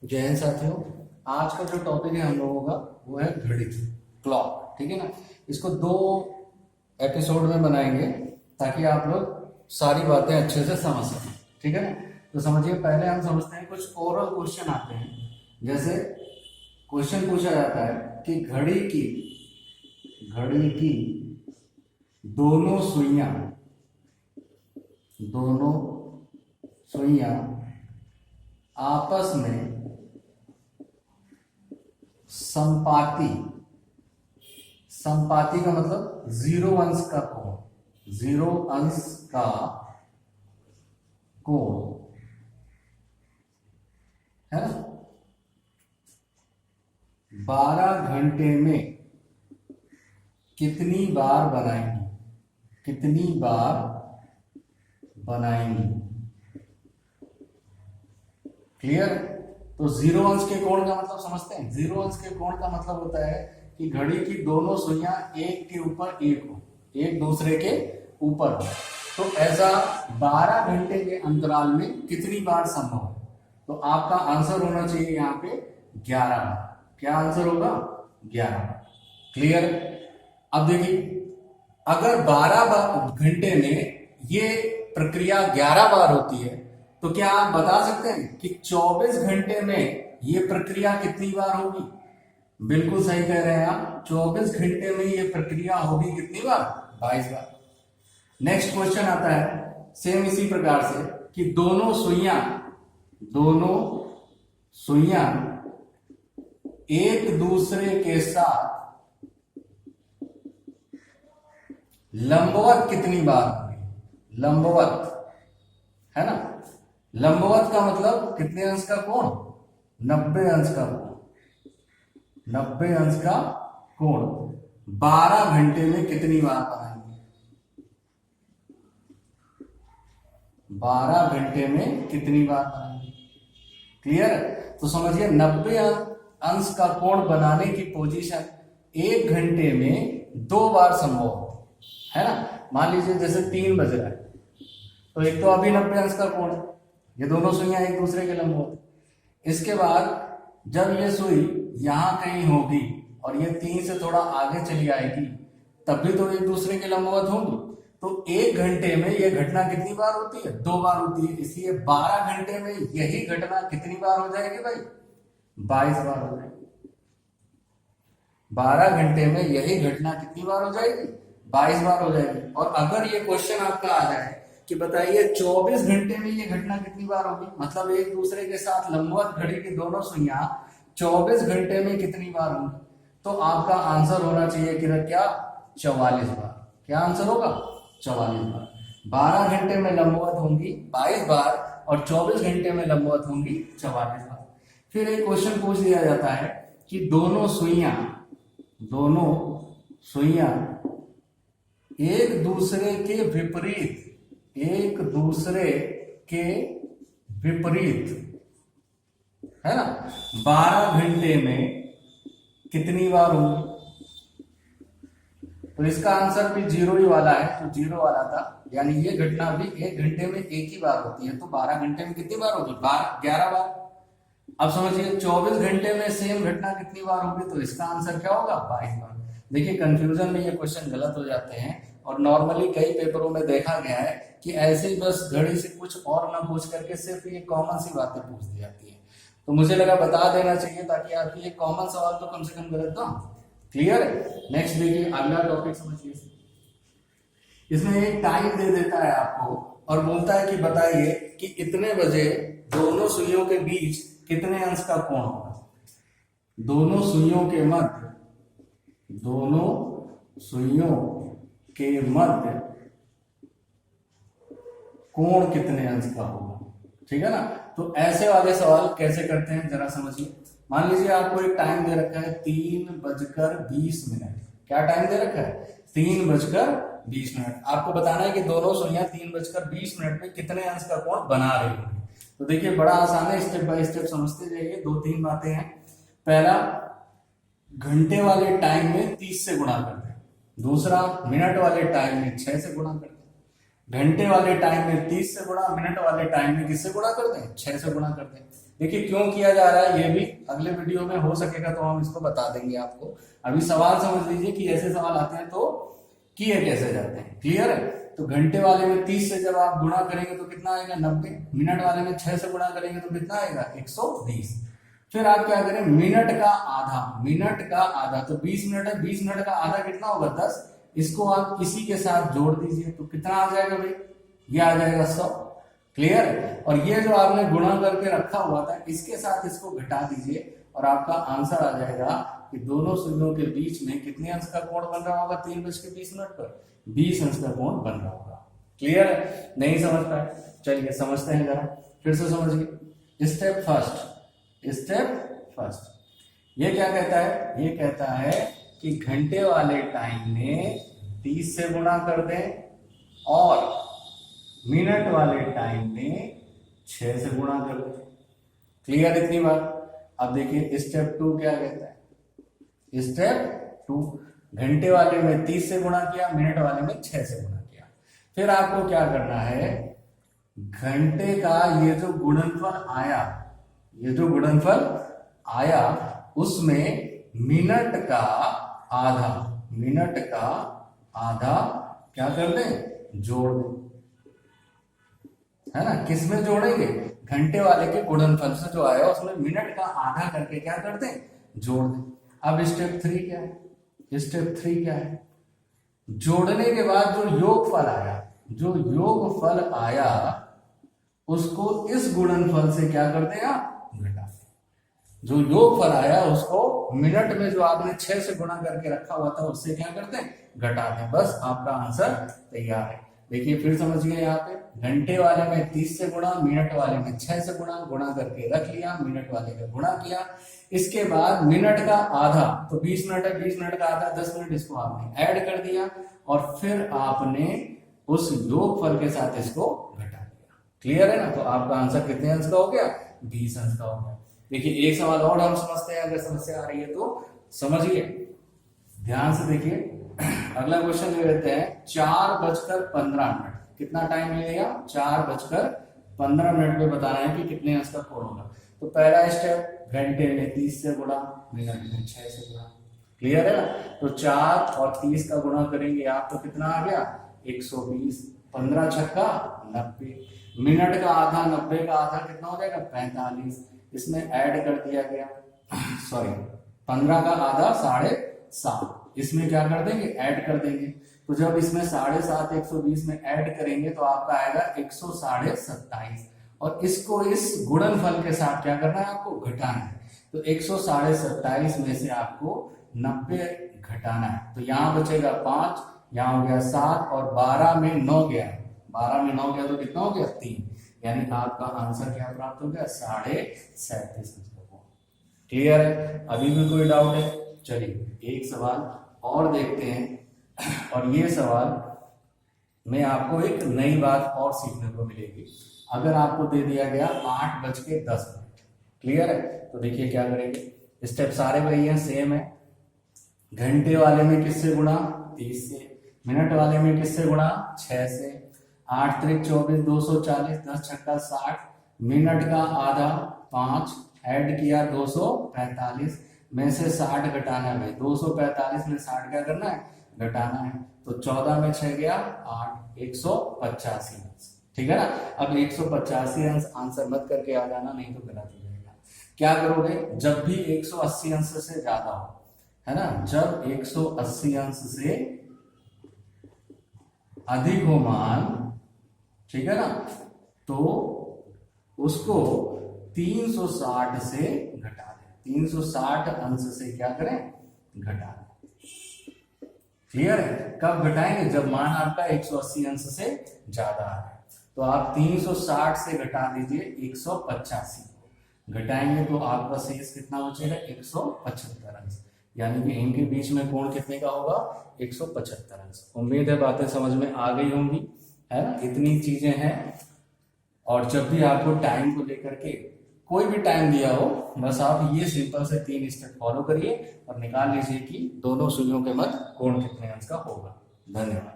जय हिंद साथियों। आज का जो टॉपिक है हम लोगों का वो है घड़ी, क्लॉक। ठीक है ना। इसको दो एपिसोड में बनाएंगे ताकि आप लोग सारी बातें अच्छे से समझ सकें। ठीक है ना। तो समझिए, पहले हम समझते हैं कुछ ओरल क्वेश्चन आते हैं। जैसे क्वेश्चन पूछा जाता है कि घड़ी की दोनों सुइयां आपस में संपाती का मतलब जीरो अंश का कोण है ना। 12 घंटे में कितनी बार बनाएंगी। क्लियर। तो जीरो अंश के कोण का मतलब समझते हैं। जीरो अंश के कोण का मतलब होता है कि घड़ी की दोनों सुइयां एक के ऊपर एक हो, एक दूसरे के ऊपर हो। तो ऐसा 12 घंटे के अंतराल में कितनी बार संभव है। तो आपका आंसर होना चाहिए यहाँ पे 11 बार। क्या आंसर होगा? 11 बार। क्लियर। अब देखिए, अगर 12 घंटे में ये प्रक्रिया 11 बार होती है तो क्या आप बता सकते हैं कि 24 घंटे में ये प्रक्रिया कितनी बार होगी? बिल्कुल सही कह रहे हैं आप। 24 घंटे में ये प्रक्रिया होगी कितनी बार? 22 बार। नेक्स्ट क्वेश्चन आता है सेम इसी प्रकार से कि दोनों सुइयां एक दूसरे के साथ लंबवत कितनी बार होगी? लंबवत है ना। लंबवत का मतलब कितने अंश का कोण? 90 अंश का कोण। 90 अंश का कोण 12 घंटे में कितनी बार बनाएंगे? 12 घंटे में कितनी बार बनाएंगे? क्लियर। तो समझिए, 90 अंश का कोण बनाने की पोजीशन 1 घंटे में 2 बार संभव है ना। मान लीजिए जैसे 3 बज रहा है तो एक तो अभी 90 अंश का कोण है, ये दोनों सुइयां एक दूसरे के लंबवत। इसके बाद जब ये सुई यहां कहीं होगी और ये 3 से थोड़ा आगे चली आएगी तब भी तो एक दूसरे के लंबवत होंगी। तो 1 घंटे में यह घटना कितनी बार होती है? 2 बार होती है। इसलिए 12 घंटे में यही घटना कितनी बार हो जाएगी भाई? 22 बार हो जाएगी। 12 घंटे में यही घटना कितनी बार हो जाएगी? 22 बार हो जाएगी। और अगर ये क्वेश्चन आपका आ जाए कि बताइए 24 घंटे में ये घटना कितनी बार होगी, मतलब एक दूसरे के साथ लंबवत घड़ी की दोनों सुइयां 24 घंटे में कितनी बार होंगी, तो आपका आंसर होना चाहिए कि क्या? 44 बार। क्या आंसर होगा? 44 बार। 12 घंटे में लंबवत होंगी 22 बार और 24 घंटे में लंबवत होंगी 44 बार। फिर एक क्वेश्चन पूछ दिया जाता है कि दोनों सुइयां एक दूसरे के विपरीत है ना 12 घंटे में कितनी बार होंगी। तो इसका आंसर भी जीरो ही वाला है, तो जीरो वाला था, यानी ये घटना भी 1 घंटे में एक ही बार होती है। तो 12 घंटे में कितनी बार होगी? 11 बार। अब समझिए 24 घंटे में सेम घटना कितनी बार होगी, तो इसका आंसर क्या होगा? 22 बार। देखिए, कंफ्यूजन में ये क्वेश्चन गलत हो जाते हैं और नॉर्मली कई पेपरों में देखा गया है कि ऐसे ही बस घड़ी से कुछ और ना पूछ करके सिर्फ ये कॉमन सी बातें पूछ दी जाती है। तो मुझे लगा बता देना चाहिए ताकि आपकी ये कॉमन सवाल तो कम से कम गलत ना। क्लियर है। नेक्स्ट देखिए, अगला टॉपिक समझिए। इसमें एक टाइम दे देता है आपको और बोलता है कि बताइए कि इतने बजे दोनों सुइयों के बीच कितने अंश का कोण होगा। दोनों सुइयों के मध्य कोण कितने अंश का होगा। ठीक है ना। तो ऐसे वाले सवाल कैसे करते हैं जरा समझिए। मान लीजिए आपको एक टाइम दे रखा है 3:20। क्या टाइम दे रखा है? 3:20। आपको बताना है कि दोनों सुइयां 3:20 में कितने अंश का कोण बना रही होंगी। तो देखिए, बड़ा आसान है, स्टेप बाय स्टेप समझते जाइए। 2-3 बातें हैं। पहला, घंटे वाले टाइम में 30 से गुणा करते हैं। दूसरा, मिनट वाले टाइम में 6 से गुणा करते हैं। घंटे वाले टाइम में 30 से गुणा, मिनट वाले टाइम में किससे गुणा करते हैं? 6 से गुणा करते हैं। देखिए क्यों किया जा रहा है ये भी अगले वीडियो में हो सकेगा तो हम इसको बता देंगे आपको। अभी सवाल समझ लीजिए कि ऐसे सवाल आते हैं तो किए कैसे जाते हैं। क्लियर है? तो घंटे वाले में 30 से जब आप गुणा करेंगे तो कितना आएगा 90, मिनट वाले में 6 से गुणा करेंगे तो कितना आएगा 120। फिर आप क्या करें, मिनट का आधा तो 20 मिनट है, 20 मिनट का आधा कितना होगा 10, इसको आप इसी के साथ जोड़ दीजिए तो कितना आ जाएगा भाई, ये आ जाएगा 100। क्लियर? और ये जो आपने गुणा करके रखा हुआ था इसके साथ इसको घटा दीजिए और आपका आंसर आ जाएगा कि दोनों सुइयों के बीच में कितने अंश का कोण बन रहा होगा 3:20 पर 20 अंश का कोण बन रहा होगा। क्लियर है? नहीं समझ पाए? चलिए समझते हैं जरा, फिर से समझिए। स्टेप फर्स्ट ये क्या कहता है, ये कहता है कि घंटे वाले टाइम में 30 से गुणा कर दें और मिनट वाले टाइम में 6 से गुणा कर दें। क्लियर इतनी बात? अब देखिए स्टेप 2 क्या कहता है। स्टेप 2 घंटे वाले में 30 से गुणा किया, मिनट वाले में 6 से गुणा किया। फिर आपको क्या करना है, घंटे का ये जो गुणनफल आया उसमें मिनट का आधा क्या कर दें, जोड़ दें, है ना। किसमें जोड़ेंगे, घंटे वाले के गुणनफल से जो आया उसमें मिनट का आधा करके क्या कर दें, जोड़ दें। अब स्टेप 3 क्या है, जोड़ने के बाद जो योगफल आया उसको इस गुणनफल से क्या कर दें आप, घटा दें। जो योगफल आया उसको मिनट में जो आपने 6 से गुणा करके रखा हुआ था उससे क्या करते हैं, घटा दें। बस आपका आंसर तैयार है। देखिए फिर समझिए, यहाँ पे घंटे वाले में 30 से गुणा, मिनट वाले में 6 से गुणा करके रख लिया, मिनट वाले का गुणा किया। इसके बाद मिनट का आधा तो 20 मिनट है, 20 मिनट का आधा 10 मिनट, इसको आपने ऐड कर दिया और फिर आपने उस योगफल के साथ इसको घटा दिया। क्लियर है ना? तो आपका आंसर कितने अंश का हो गया, 20 अंश का हो गया। देखिए एक सवाल और हम समझते हैं, अगर समस्या आ रही है तो समझिए, ध्यान से देखिए। अगला क्वेश्चन ले लेते हैं, 4:15। कितना टाइम मिलेगा, 4:15 में बताना है कि कितने अंश का कोण होगा। तो पहला स्टेप, घंटे में 30 से गुणा, मिनट में 6 से गुणा। क्लियर है ना? तो 4 और 30 का गुणा करेंगे आप तो कितना आ गया 120, 15 छक्का 90, मिनट का आधा 90 का आधा कितना हो जाएगा 45, इसमें ऐड कर दिया गया, सॉरी 15 का आधा 7.5, इसमें क्या कर देंगे, ऐड कर देंगे। तो जब इसमें 7.5 120 में ऐड करेंगे तो आपका आएगा 127 और इसको इस गुणनफल के साथ क्या करना है, आपको घटाना है। तो 127 में से आपको 90 घटाना है, तो यहाँ बचेगा 5, यहाँ हो गया 7 और 12 में 9 गया, 12 में 9 गया तो कितना हो गया 3, यानी आपका आंसर क्या प्राप्त हो गया 37.5। क्लियर है? अभी भी कोई डाउट है? चलिए एक सवाल और देखते हैं, और ये सवाल में आपको एक नई बात और सीखने को मिलेगी। अगर आपको दे दिया गया 8:10। क्लियर है? तो देखिए क्या करेंगे, स्टेप सारे वही हैं, सेम है। घंटे वाले में किससे गुणा, 30 से, मिनट वाले में किससे गुणा, 6 से, 8 त्रिक 24, 240, 10 छक्का 60, मिनट का आधा 5, ऐड किया 245 में से 60 घटाना है भाई, 245 में 60 क्या करना है, घटाना है। तो 14 में 6 गया 8, 185 अंश। ठीक है ना? अब 185 अंश आंसर मत करके आ जाना, नहीं तो गलत हो जाएगा। क्या करोगे, जब भी 180 अंश से ज्यादा हो, है ना, जब 180 अंश से अधिक हो मान, ठीक है ना, तो उसको 360 से घटा दें, 360 अंश से क्या करें, घटा दें। क्लियर है? कब घटाएंगे, जब मान आपका 180 अंश से ज्यादा है। तो आप 360 से घटा दीजिए 185, घटाएंगे तो आपका शेष कितना बचेगा 175 अंश, यानी कि इनके बीच में कोण कितने का होगा 175 अंश। उम्मीद है बातें समझ में आ गई होंगी, है ना, इतनी चीजें हैं। और जब भी आपको टाइम को लेकर के कोई भी टाइम दिया हो, बस आप ये सिंपल से 3 स्टेप फॉलो करिए और निकाल लीजिए कि दोनों सुइयों के मध्य कोण कितने अंश का होगा। धन्यवाद।